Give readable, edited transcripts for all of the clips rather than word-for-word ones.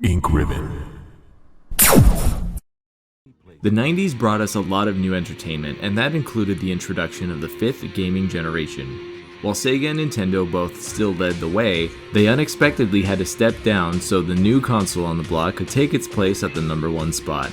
Ink Ribbon. The 90s brought us a lot of new entertainment, and that included the introduction of the fifth gaming generation. While Sega and Nintendo both still led the way, they unexpectedly had to step down so the new console on the block could take its place at the number one spot.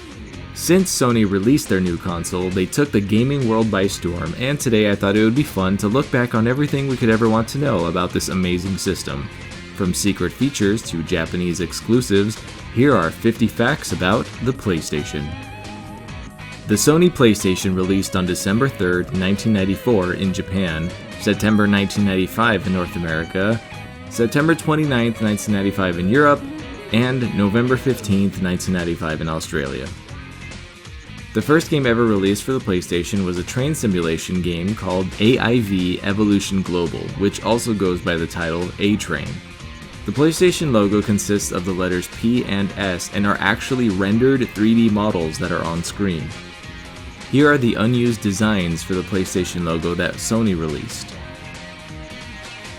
Since Sony released their new console, they took the gaming world by storm, and today I thought it would be fun to look back on everything we could ever want to know about this amazing system. From secret features to Japanese exclusives, here are 50 facts about the PlayStation. The Sony PlayStation released on December 3rd, 1994 in Japan, September 1995 in North America, September 29th, 1995 in Europe, and November 15th, 1995 in Australia. The first game ever released for the PlayStation was a train simulation game called AIV Evolution Global, which also goes by the title A-Train. The PlayStation logo consists of the letters P and S and are actually rendered 3D models that are on screen. Here are the unused designs for the PlayStation logo that Sony released.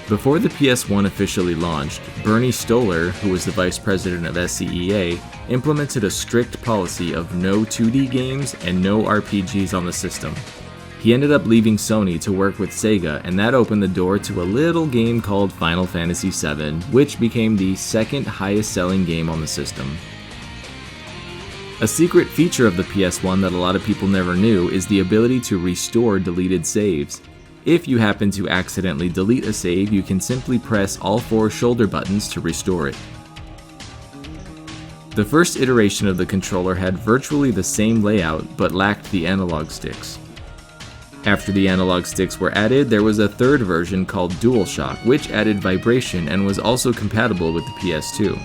Before the PS1 officially launched, Bernie Stolar, who was the vice president of SCEA, implemented a strict policy of no 2D games and no RPGs on the system. He ended up leaving Sony to work with Sega, and that opened the door to a little game called Final Fantasy VII, which became the second highest selling game on the system. A secret feature of the PS1 that a lot of people never knew is the ability to restore deleted saves. If you happen to accidentally delete a save, you can simply press all four shoulder buttons to restore it. The first iteration of the controller had virtually the same layout, but lacked the analog sticks. After the analog sticks were added, there was a third version called DualShock, which added vibration and was also compatible with the PS2.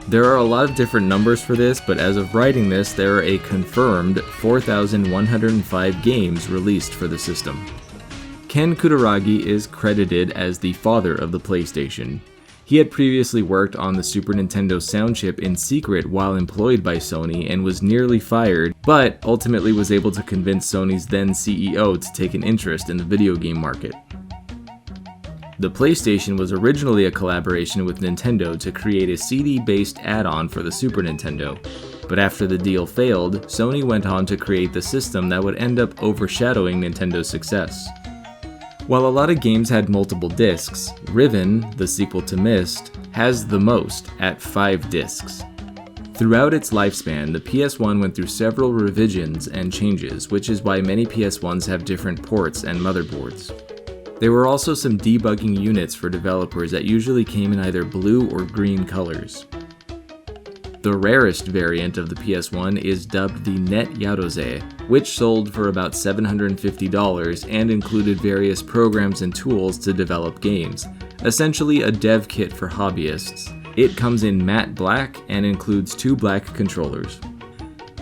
There are a lot of different numbers for this, but as of writing this, there are a confirmed 4,105 games released for the system. Ken Kutaragi is credited as the father of the PlayStation. He had previously worked on the Super Nintendo sound chip in secret while employed by Sony and was nearly fired, but ultimately was able to convince Sony's then CEO to take an interest in the video game market. The PlayStation was originally a collaboration with Nintendo to create a CD-based add-on for the Super Nintendo, but after the deal failed, Sony went on to create the system that would end up overshadowing Nintendo's success. While a lot of games had multiple discs, Riven, the sequel to Myst, has the most, at 5 discs. Throughout its lifespan, the PS1 went through several revisions and changes, which is why many PS1s have different ports and motherboards. There were also some debugging units for developers that usually came in either blue or green colors. The rarest variant of the PS1 is dubbed the Net Yaroze, which sold for about $750 and included various programs and tools to develop games, essentially a dev kit for hobbyists. It comes in matte black and includes 2 black controllers.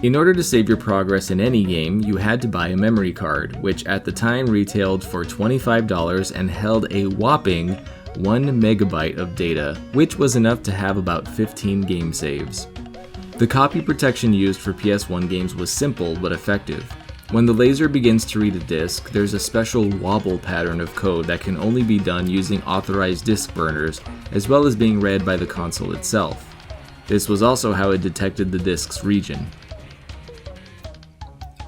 In order to save your progress in any game, you had to buy a memory card, which at the time retailed for $25 and held a whopping 1 megabyte of data, which was enough to have about 15 game saves. The copy protection used for PS1 games was simple but effective. When the laser begins to read a disc, there's a special wobble pattern of code that can only be done using authorized disc burners, as well as being read by the console itself. This was also how it detected the disc's region.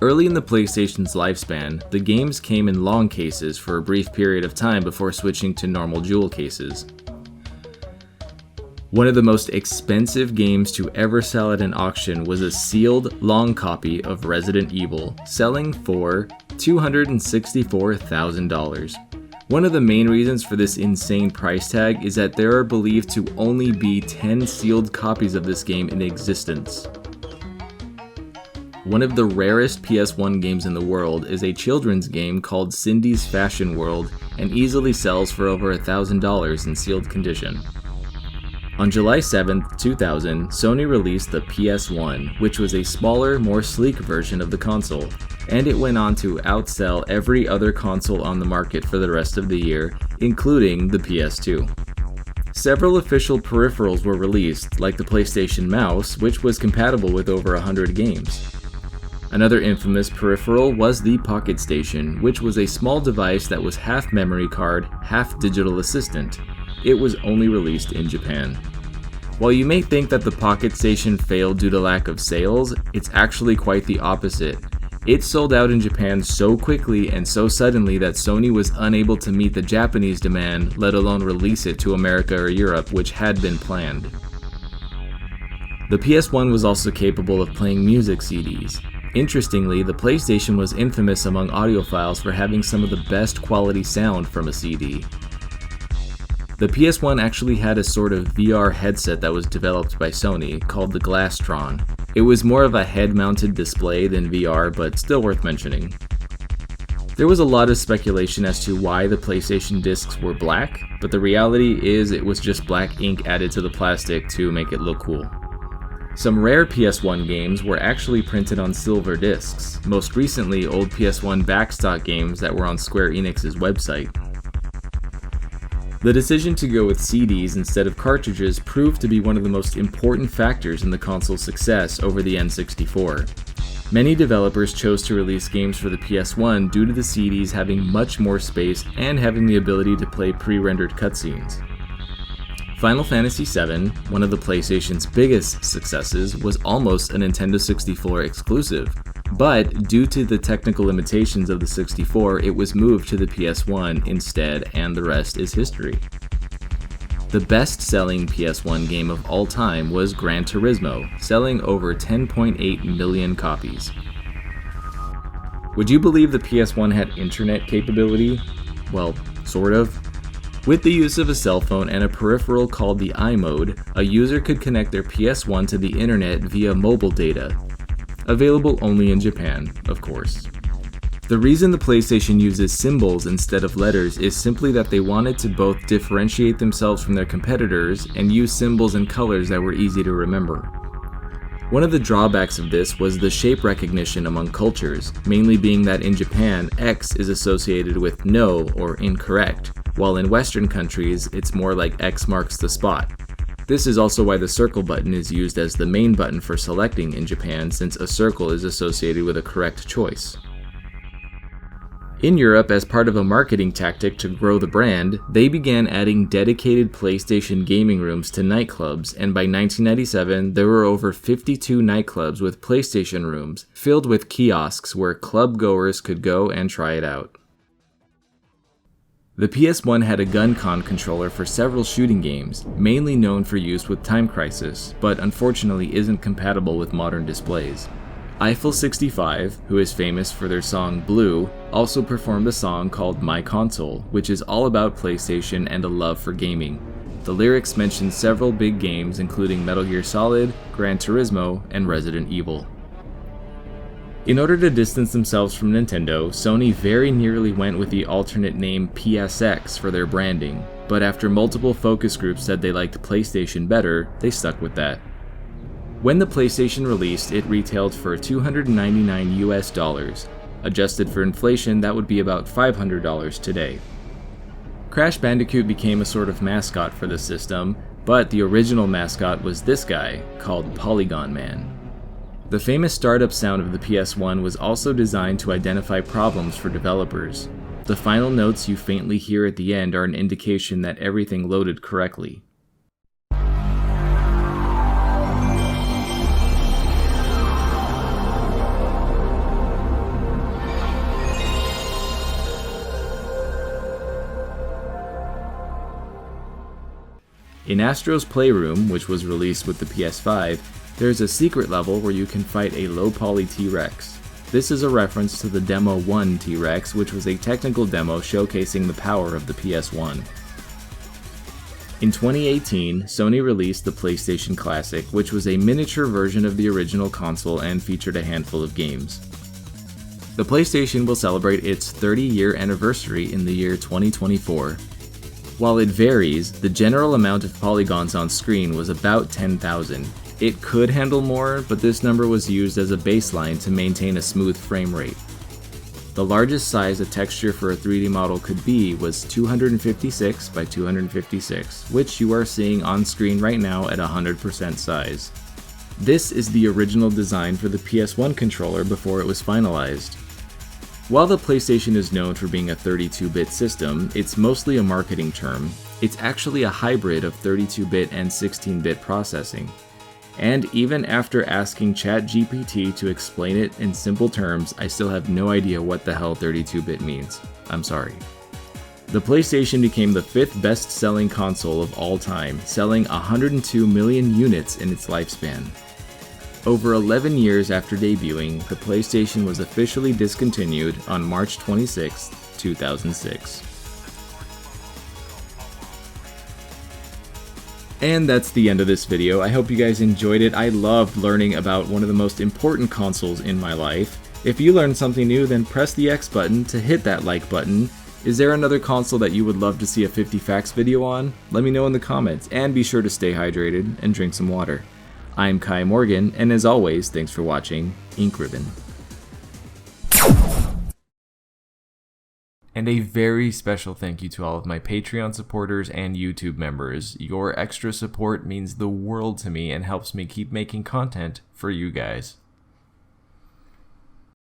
Early in the PlayStation's lifespan, the games came in long cases for a brief period of time before switching to normal jewel cases. One of the most expensive games to ever sell at an auction was a sealed, long copy of Resident Evil, selling for $264,000. One of the main reasons for this insane price tag is that there are believed to only be 10 sealed copies of this game in existence. One of the rarest PS1 games in the world is a children's game called Cindy's Fashion World and easily sells for over $1,000 in sealed condition. On July 7, 2000, Sony released the PS1, which was a smaller, more sleek version of the console, and it went on to outsell every other console on the market for the rest of the year, including the PS2. Several official peripherals were released, like the PlayStation Mouse, which was compatible with over 100 games. Another infamous peripheral was the Pocket Station, which was a small device that was half memory card, half digital assistant. It was only released in Japan. While you may think that the Pocket Station failed due to lack of sales, it's actually quite the opposite. It sold out in Japan so quickly and so suddenly that Sony was unable to meet the Japanese demand, let alone release it to America or Europe, which had been planned. The PS1 was also capable of playing music CDs. Interestingly, the PlayStation was infamous among audiophiles for having some of the best quality sound from a CD. The PS1 actually had a sort of VR headset that was developed by Sony, called the Glasstron. It was more of a head-mounted display than VR, but still worth mentioning. There was a lot of speculation as to why the PlayStation discs were black, but the reality is it was just black ink added to the plastic to make it look cool. Some rare PS1 games were actually printed on silver discs, most recently old PS1 backstock games that were on Square Enix's website. The decision to go with CDs instead of cartridges proved to be one of the most important factors in the console's success over the N64. Many developers chose to release games for the PS1 due to the CDs having much more space and having the ability to play pre-rendered cutscenes. Final Fantasy VII, one of the PlayStation's biggest successes, was almost a Nintendo 64 exclusive, but due to the technical limitations of the 64, it was moved to the PS1 instead, and the rest is history. The best-selling PS1 game of all time was Gran Turismo, selling over 10.8 million copies. Would you believe the PS1 had internet capability? Well, sort of. With the use of a cell phone and a peripheral called the iMode, a user could connect their PS1 to the internet via mobile data. Available only in Japan, of course. The reason the PlayStation uses symbols instead of letters is simply that they wanted to both differentiate themselves from their competitors and use symbols and colors that were easy to remember. One of the drawbacks of this was the shape recognition among cultures, mainly being that in Japan, X is associated with no or incorrect, while in Western countries, it's more like X marks the spot. This is also why the circle button is used as the main button for selecting in Japan, since a circle is associated with a correct choice. In Europe, as part of a marketing tactic to grow the brand, they began adding dedicated PlayStation gaming rooms to nightclubs, and by 1997, there were over 52 nightclubs with PlayStation rooms, filled with kiosks where club goers could go and try it out. The PS1 had a GunCon controller for several shooting games, mainly known for use with Time Crisis, but unfortunately isn't compatible with modern displays. Eiffel 65, who is famous for their song Blue, also performed a song called My Console, which is all about PlayStation and a love for gaming. The lyrics mention several big games including Metal Gear Solid, Gran Turismo, and Resident Evil. In order to distance themselves from Nintendo, Sony very nearly went with the alternate name PSX for their branding, but after multiple focus groups said they liked PlayStation better, they stuck with that. When the PlayStation released, it retailed for $299 US. Adjusted for inflation, that would be about $500 today. Crash Bandicoot became a sort of mascot for the system, but the original mascot was this guy, called Polygon Man. The famous startup sound of the PS1 was also designed to identify problems for developers. The final notes you faintly hear at the end are an indication that everything loaded correctly. In Astro's Playroom, which was released with the PS5, there's a secret level where you can fight a low-poly T-Rex. This is a reference to the Demo 1 T-Rex, which was a technical demo showcasing the power of the PS1. In 2018, Sony released the PlayStation Classic, which was a miniature version of the original console and featured a handful of games. The PlayStation will celebrate its 30-year anniversary in the year 2024. While it varies, the general amount of polygons on screen was about 10,000. It could handle more, but this number was used as a baseline to maintain a smooth frame rate. The largest size a texture for a 3D model could be was 256 by 256, which you are seeing on screen right now at 100% size. This is the original design for the PS1 controller before it was finalized. While the PlayStation is known for being a 32-bit system, it's mostly a marketing term. It's actually a hybrid of 32-bit and 16-bit processing. And even after asking ChatGPT to explain it in simple terms, I still have no idea what the hell 32-bit means. I'm sorry. The PlayStation became the 5th best-selling console of all time, selling 102 million units in its lifespan. Over 11 years after debuting, the PlayStation was officially discontinued on March 26, 2006. And that's the end of this video. I hope you guys enjoyed it. I loved learning about one of the most important consoles in my life. If you learned something new, then press the X button to hit that like button. Is there another console that you would love to see a 50 facts video on? Let me know in the comments, and be sure to stay hydrated and drink some water. I'm Kai Morgan, and as always, thanks for watching Ink Ribbon. And a very special thank you to all of my Patreon supporters and YouTube members. Your extra support means the world to me and helps me keep making content for you guys.